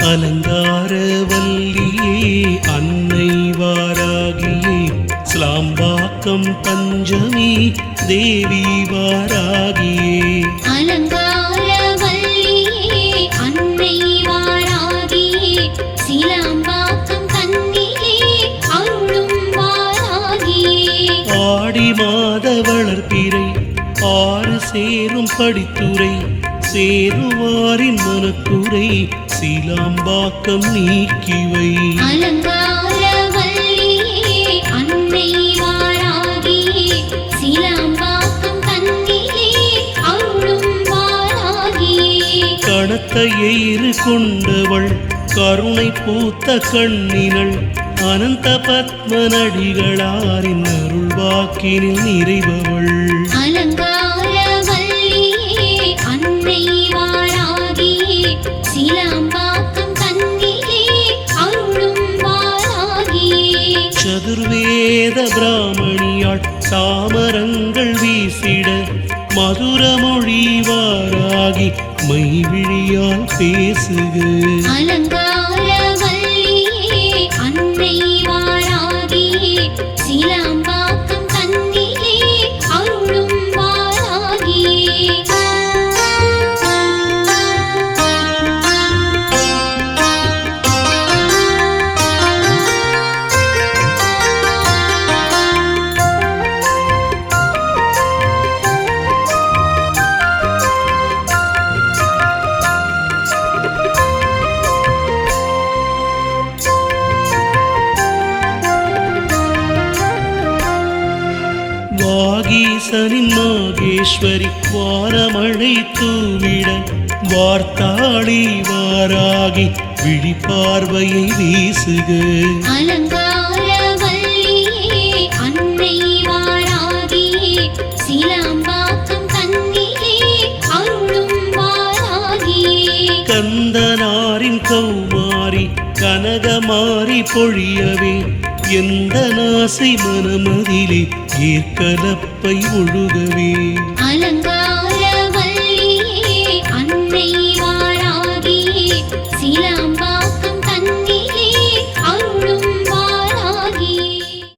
அலங்கார வல்லியே அன்னை வாராகியே ஸ்லாம்பாக்கம் பஞ்சமி தேவி வாராகியே அலங்கார வல்லியே அன்னை வாராகியே சிலாம்பாக்கம் கன்னியே அருளும் வாராகியே ஆடி மாத வளர்பிறை ஆறு சேரும் படித்துறை சேருவாரின் மனக்குறை சீலாம்பாக்கம் நீக்கிவை அலங்கார வல்லியே அன்னை வாராகியே சிலாம்பாக்கம் கன்னியே அருளும் வாராகியே கணத்த எயிறு கொண்டவள் கருணை பூத்த கண்ணினள் அனந்த பத்மநடிகளாரின் அருள் வாக்கினில் நிறைபவள் அலங்கார வல்லியே அன்னை வாராகியே சிலாம்பாக்கம் கன்னியே அருளும் வாராகியே சதுர்வேத பிராமணியாள் சாமரங்கள் வீசிட மதுரமொழி வாராகி மைவிழியால் பேசுக அலங்கார வல்லியே அன்னை வாராகியே சிலாம்பாக்கம் கன்னியே அருளும் வாராகியே வாகீசனின் நாகேஸ்வரி வாரமழை தூவிட வார்த்தாளி வாராகி விழிப்பார்வையை வீசுக அலங்கார வல்லியே அன்னை வாராகியே சிலாம்பாக்கம் கன்னியே அருளும் வாராகியே கந்தனாரின் கௌமாரி கனகமாரி பொழியவே எந்த நாசை மனமதிலே ஏற்கலப்பை ஒழுகவே அலங்கார வல்லியே அன்னை வாராகியே சிலாம்